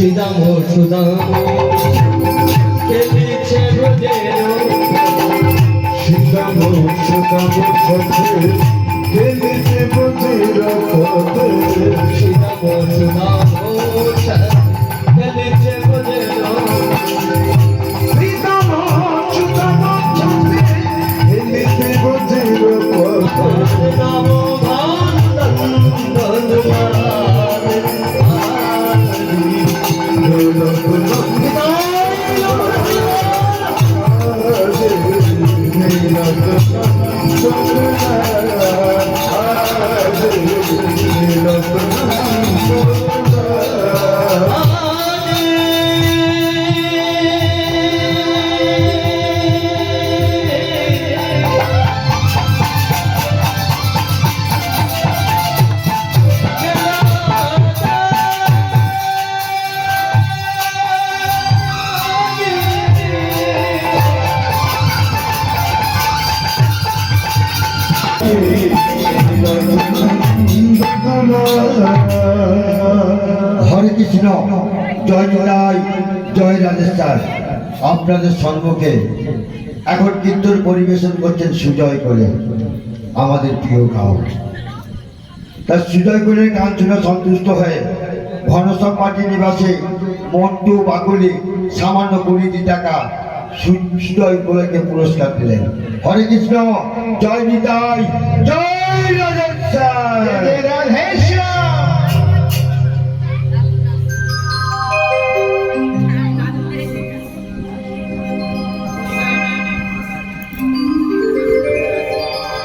সুদাম সুদাম কেলিছে ব্রজের সুদাম সুদাম কেলিছে ব্রজের পথে সুদাম সুদাম কেলিছে ব্রজের সুদাম সুদাম কেলিছে ব্রজের পথে সুদাম হরে কৃষ্ণ, জয় নিতাই, জয় রাজেশ্বর। আপনাদের সম্মুখে এখন কীর্তন পরিবেশন করছেন সুজয় করে, আমাদের প্রিয় গাও। তার সুজয় করে গান শুনে সন্তুষ্ট হয়ে ঘনশ্যাম পার্টি নিবাসে মন্টু বাকুলি সামান্য 20 টাকা সুজয় গোলেকে পুরস্কার দিলেন। হরে কৃষ্ণ, জয় নিতাই, জয় রাজেশ্বর।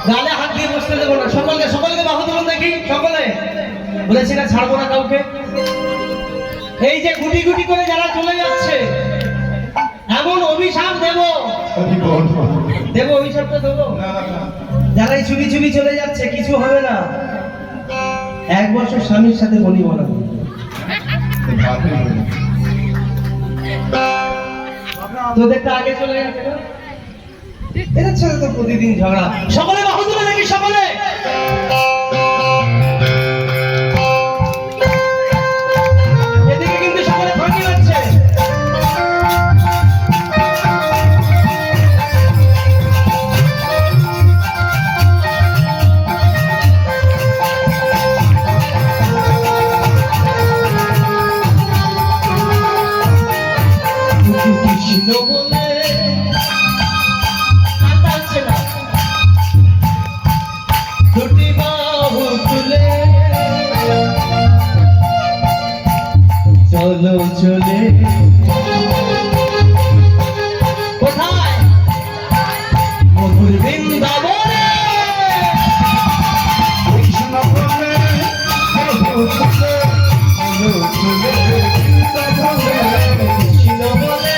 গালে হাত দিয়ে বসতে দেবো না। সকলকে সকলকে বাহু তুলুন দেখি। সকলে বলেছি না ছাড়বো না কাউকে। এই যে গুটি গুটি করে যারা চলে যাচ্ছে, এমন অভিশাপ দেব, দেব অভিশাপটা দেবো। যারা চুরি চুরি চলে যাচ্ছে, কিছু হবে না। 1 বছর স্বামীর সাথে বলি বলা তোদেরটা আগে চলে গেছে না, এদের ছেলে তো প্রতিদিন ঝগড়া। সকলে বাহু তুলে দেখি। সকলে এদিকে কিন্তু সকলে ফাঁকি হচ্ছে। কৃষ্ণ বলে দুটি বাহু তুলে চলো চলে কোথায়? মধুর বৃন্দাবনে। কৃষ্ণ বলে বাহু তুলে চলো চলে বৃন্দাবনে। কৃষ্ণ বলে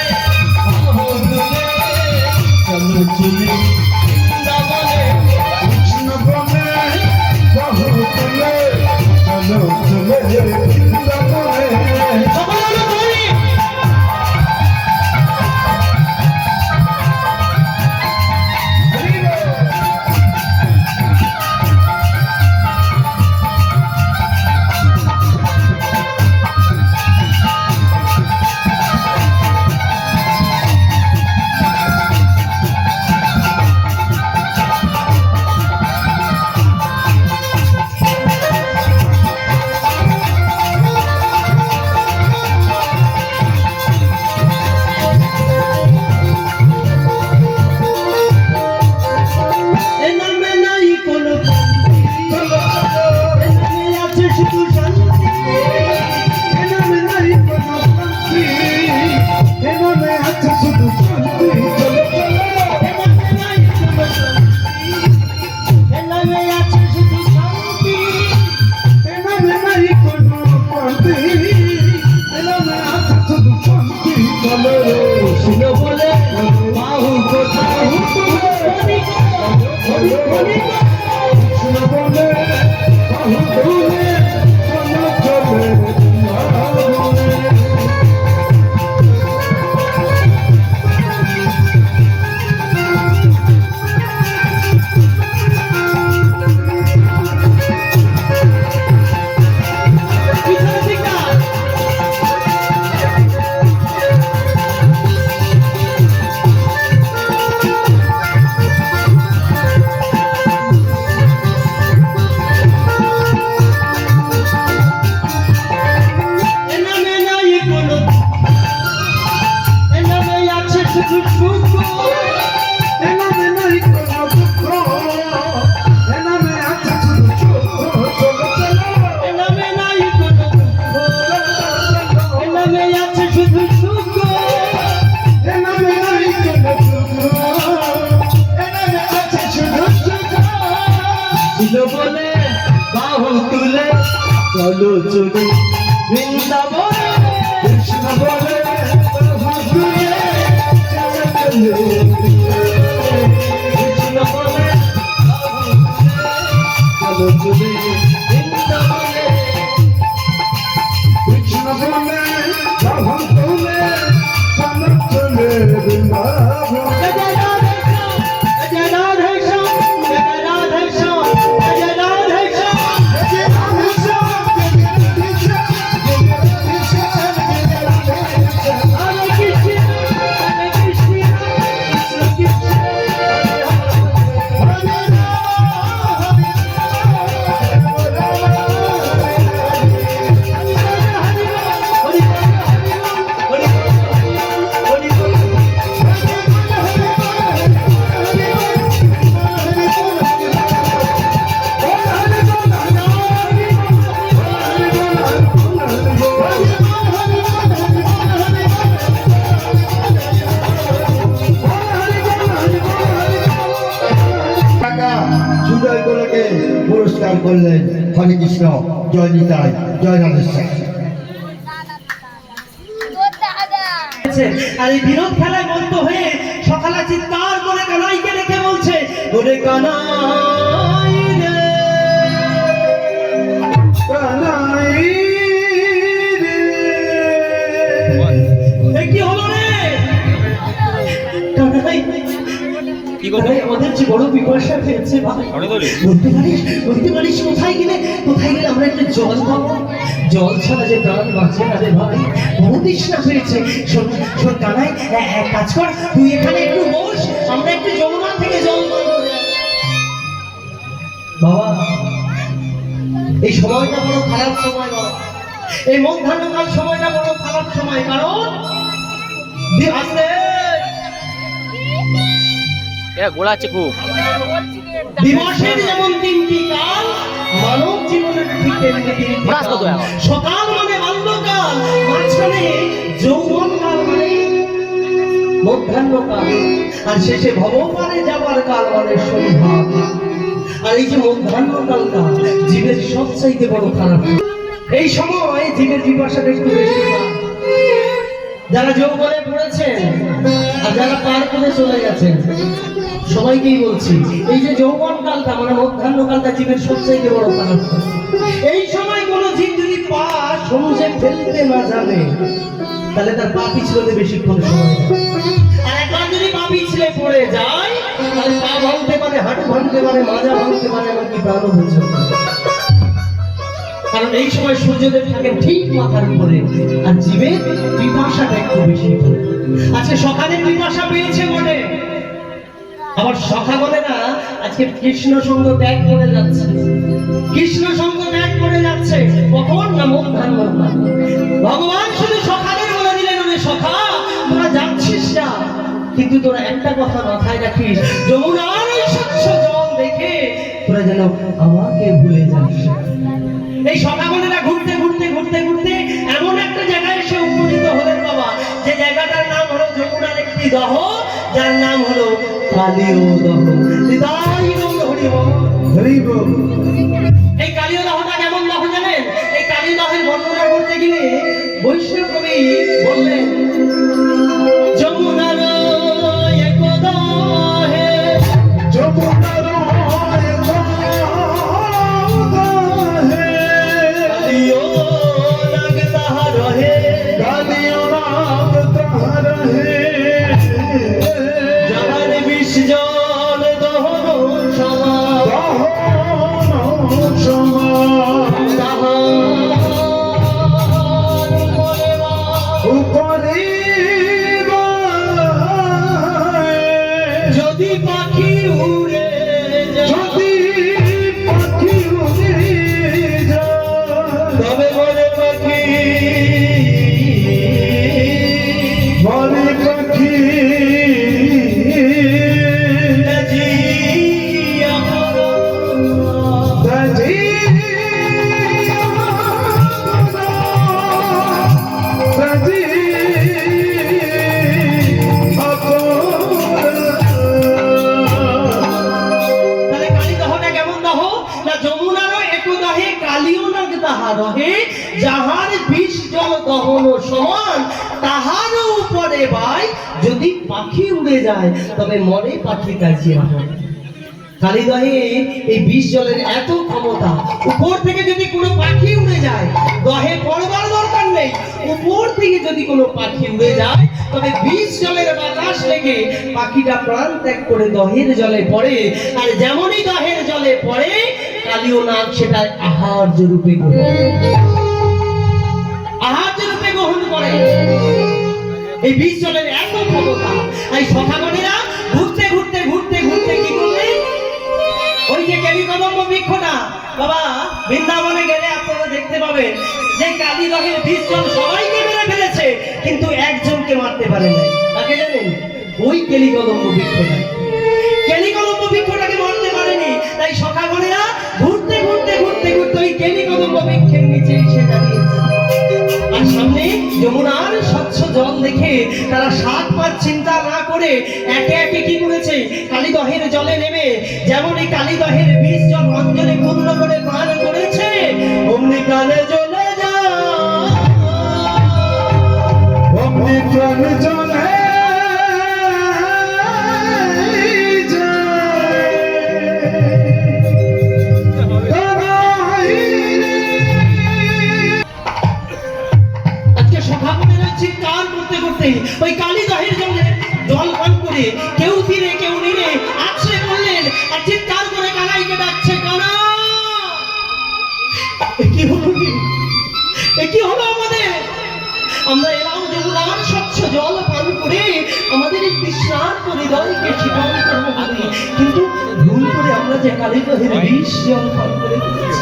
বাহু তুলে চলো চলে বৃন্দাবনে। কৃষ্ণ বলে বাহু তুলে চলো চলে বৃন্দাবনে। সকলে চলো চলে বৃন্দাবনে কৃষ্ণ বলে প্রভু দিয়ে চলো কৃষ্ণ বলে চলো চলে বৃন্দাবনে কৃষ্ণ বলে প্রভু তুলে চলো চলে বৃন্দাবন জয় রাধে শ্যাম জয় রাধে শ্যাম জয় রাধে শ্যাম জয় রাধে শ্যাম হরে কৃষ্ণ হরে কৃষ্ণ কৃষ্ণ সুজয় গোলকে পুরস্কার করলেন। হরে কৃষ্ণ, জয় নিতাই, জয় রাধেশ্বর। আর এই বিনোদ খেলায় মত্ত হয়ে সকালে চিৎকার করে কানাইকে রেখে বলছে, ওরে কানাই রে কানাই রে। এ কি হলো রে কানাই? কানাই, আমাদের যে বড় পিপাসা পেয়েছে ভাই, বলতে পারিস কোথায় গেলে আমরা একটু জল পাবো? জল ছাড়া যে প্রাণ বাঁচে না রে ভাই, বড় তৃষ্ণা পেয়েছে। শোন শোন কানাই, এক কাজ কর, তুই এখানে একটু বস, আমরা একটু যমুনা থেকে জল পান করে আসি। বাবা, এই সময়টা বড় খারাপ সময় বাবা, এই মধ্যাহ্নকাল সময়টা বড় খারাপ সময়। কারণ আসলে গোড়াচ্ছে খুব দিবসের যেমন তিনটি কাল, মানব জীবনের ঠিক তেমনি তিনটি কাল। সকাল মানে বাল্যকাল, মাঝখানে যৌবনকাল মানে মধ্যাহ্নকাল, আর শেষে ভবপারে যাবার কাল মানে সন্ধ্যা। আর এই যে মধ্যাহ্নকালটা জীবের সবচাইতে বড় খারাপ। এই সময় জীবের পিপাসাটা একটু বেশি হয়। যারা যৌবনে পড়েছেন আর যারা পার করে চলে গেছেন, সবাইকেই বলছি, এই যে যৌবন কালটা মানে মধ্যাহ্ন কালটা জীবের সবচেয়ে বড় খারাপ। এই সময় কোন জীব যদি পা সমুদ্রে ফেলতে না জানে, তাহলে তার পা পিছলে বেশিক্ষণ সময় লাগে। আর একবার যদি পা পিছলে পড়ে যায়, তাহলে পা ভাঙতে পারে, হাঁটু ভাঙতে পারে, মাজা ভাঙতে পারে, এমনকি প্রাণও বুঝতে পারে। কারণ এই সময় সূর্যদেব থাকেন ঠিক মাথার উপরে, আর জীবের পিপাসাটা একটু বেশি। আজকে সকালে পিপাসা পেয়েছে বটে, আবার সখা বলে না আজকে কৃষ্ণ সঙ্গ ত্যাগ করে যাচ্ছে। কৃষ্ণ সঙ্গ ত্যাগ করে যাচ্ছে কখন? না মধ্যাহ্নকাল। ভগবান শুধু সখাদের বলে দিলেন, ওরে সখা তোরা যাচ্ছিস না, কিন্তু তোরা একটা কথা মাথায় রাখিস, যমুনার ওই স্বচ্ছ জল দেখে তোরা যেন আমাকে ভুলে যাস। এই সখাগণেরা ঘুরতে ঘুরতে ঘুরতে ঘুরতে এমন একটা জায়গায় এসে উপনীত হলেন বাবা, যে জায়গাটার নাম হলো যমুনার একটি দহ, যার নাম হলো কালীয় দহ। এই কালীয় দহটা কেমন দহ জানেন? এই কালীয় দহের বর্ণনা করতে গিয়ে বৈষ্ণব কবি বললেন, যমুনার এক দহে যমুনার দহে যাহার বিষ জল দহন সমান, তাহারও উপরে ভাই যদি পাখি উড়ে যায় তবে মরে পাখি কাজিয়া হয়। কালীদহে এই বিষ জলের এত ক্ষমতা, উপর থেকে যদি কোনো পাখি উড়ে যায়, দহে পড়বার দরকার নেই, উপর থেকে যদি কোনো পাখি উড়ে যায় তবে বিষ জলের বাতাস লেগে পাখিটা প্রাণ ত্যাগ করে দহের জলে পড়ে। আর যেমনই দহের জলে পড়ে, কালীয় নাগ সেটা আহার্য রূপে গ্রহণ করে। এই বিষ জলের এত ক্ষমতা। এই সখাগণেরা ঘুরতে ঘুরতে ঘুরতে ঘুরতে কি করলে, ওই যে কেলিকদম্ব বৃক্ষটা বাবা বৃন্দাবনে গেলে আপনারা দেখতে পাবেন যে কালীদহের বিষ জল সবাইকে মেরে ফেলেছে, কিন্তু একজনকে মারতে পারে নাই। তাকে জানেন? ওই কেলিকদম্ব বৃক্ষটা। কেলিকদম্ব বৃক্ষটাকে মারতে পারেনি, তাই সখাগণেরা ঘুরতে ঘুরতে ঘুরতে ঘুরতে ওই কেলিকদম্ব বৃক্ষের নিচে এসে দাঁড়িয়েছে। আর সামনে যমুনার স্বচ্ছ জল দেখে তারা 7 পাঁচ চিন্তা না করে একে একে কি করেছে, কালীদহের জলে নেমে যেমন এই কালীদহের বিষ জল অঞ্জলি পূর্ণ করে পান করেছে, অমনি প্রাণে চলে যায়, অমনি প্রাণে চলে চিৎকার করতে করতে ওই কালীদহের জলে জল পান করে কেউ তীরে কেউ নীরে আছড়ে পড়লেন আর চিৎকার করে কানাইকে ডাকছে, কানা কি হলো, কি হলো আমাদের? আমরা এলাম যমুনার স্বচ্ছ জল পান করে আমাদের এই তৃষ্ণার হৃদয়কে শীতল করবো বলে, কিন্তু ভুল করে আমরা যে কালীদহের বিষ জল পান করে ফেলেছি।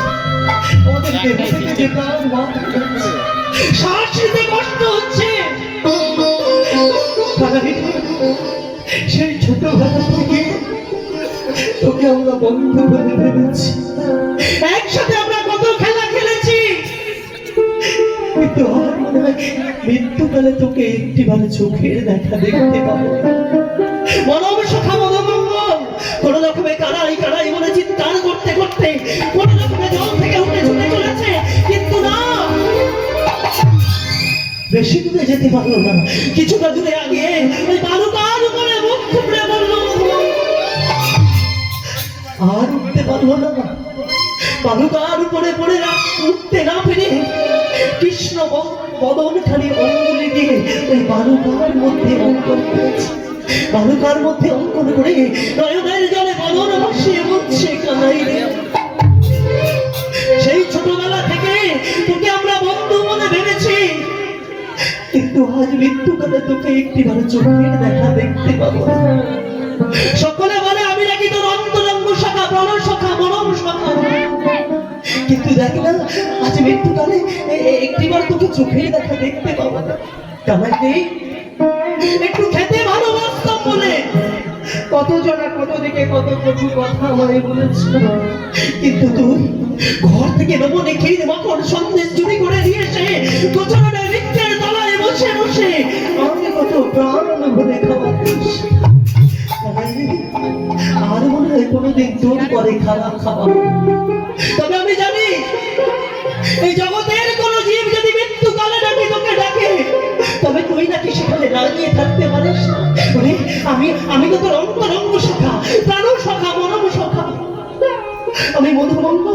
আমাদের দেহ থেকে যে প্রাণ বাদ যাচ্ছে, শ্বাস নিতে কষ্ট হচ্ছে। সেই ছোটবেলা থেকে তোকে আমরা বন্ধু বলে ভেবেছি, একসাথে আমরা কত খেলা খেলেছি, কিন্তু আমার মনে হয় মৃত্যুকালে তোকে একটিবারে চোখের দেখা দেখতে পাবো। মনম সখা মনোমঙ্গল কোন রকমে কানাই কানাই বলে চিৎকার করতে করতে কোন রকমে জল থেকে উঠে ছুটে চলেছে, কিন্তু না, বেশি দূরে যেতে পারলো না। কিছুটা দূরে আগে ওই বালুকার উপরে মুখ থুবড়ে বললো, আর উঠতে পারলো না। বালুকার উপরে পড়ে উঠতে না পেরে কৃষ্ণ বদন খালি অঙ্গুলি দিয়ে ওই বালুকার মধ্যে অঙ্কন করেছে। বালুকার মধ্যে অঙ্কন করে নয়নের জলে বদন ভাসিয়ে বলছে, কানাই রে, সেই ছোটবেলা থেকে তোকে আমরা বন্ধু বলে ভেবেছি, কিন্তু আজ মৃত্যুকালে তোকে একটিবারে চোখের দেখা দেখতে পাবো। সকলে বলে আমি নাকি তোর অন্তরঙ্গ শাখা, প্রাণ শাখা, মনম শাখা, কিন্তু দেখ না আজ মৃত্যুকালে একটিবার তোকে চোখের দেখা দেখতে পাবো না। কামাই একটু খেতে ভালোবাসতাম বলে কত জনা কত দিকে কত কটু কথা আমায় বলেছিল, কিন্তু তুই ঘর থেকে নমনে ক্ষীর মাখন সন্দেশ চুরি করে নিয়ে এসে গোচরণে বৃক্ষের তলায় বসে বসে আমাকে কত প্রাণ ভরে খাওয়াতিস। আর মনে হয় কোনোদিন তোর পরে খারাপ খাওয়া। তবে আমি জানি এই জগতের কোন জীব যদি মৃত্যুকালে নাকি তোকে ডাকে, তবে তুই নাকি সেখানে দাঁড়িয়ে থাকতে পারিস। আমি তো তোর অন্তরঙ্গ শাখা, প্রাণ শাখা, মনম শাখা। আমি মধুমঙ্গল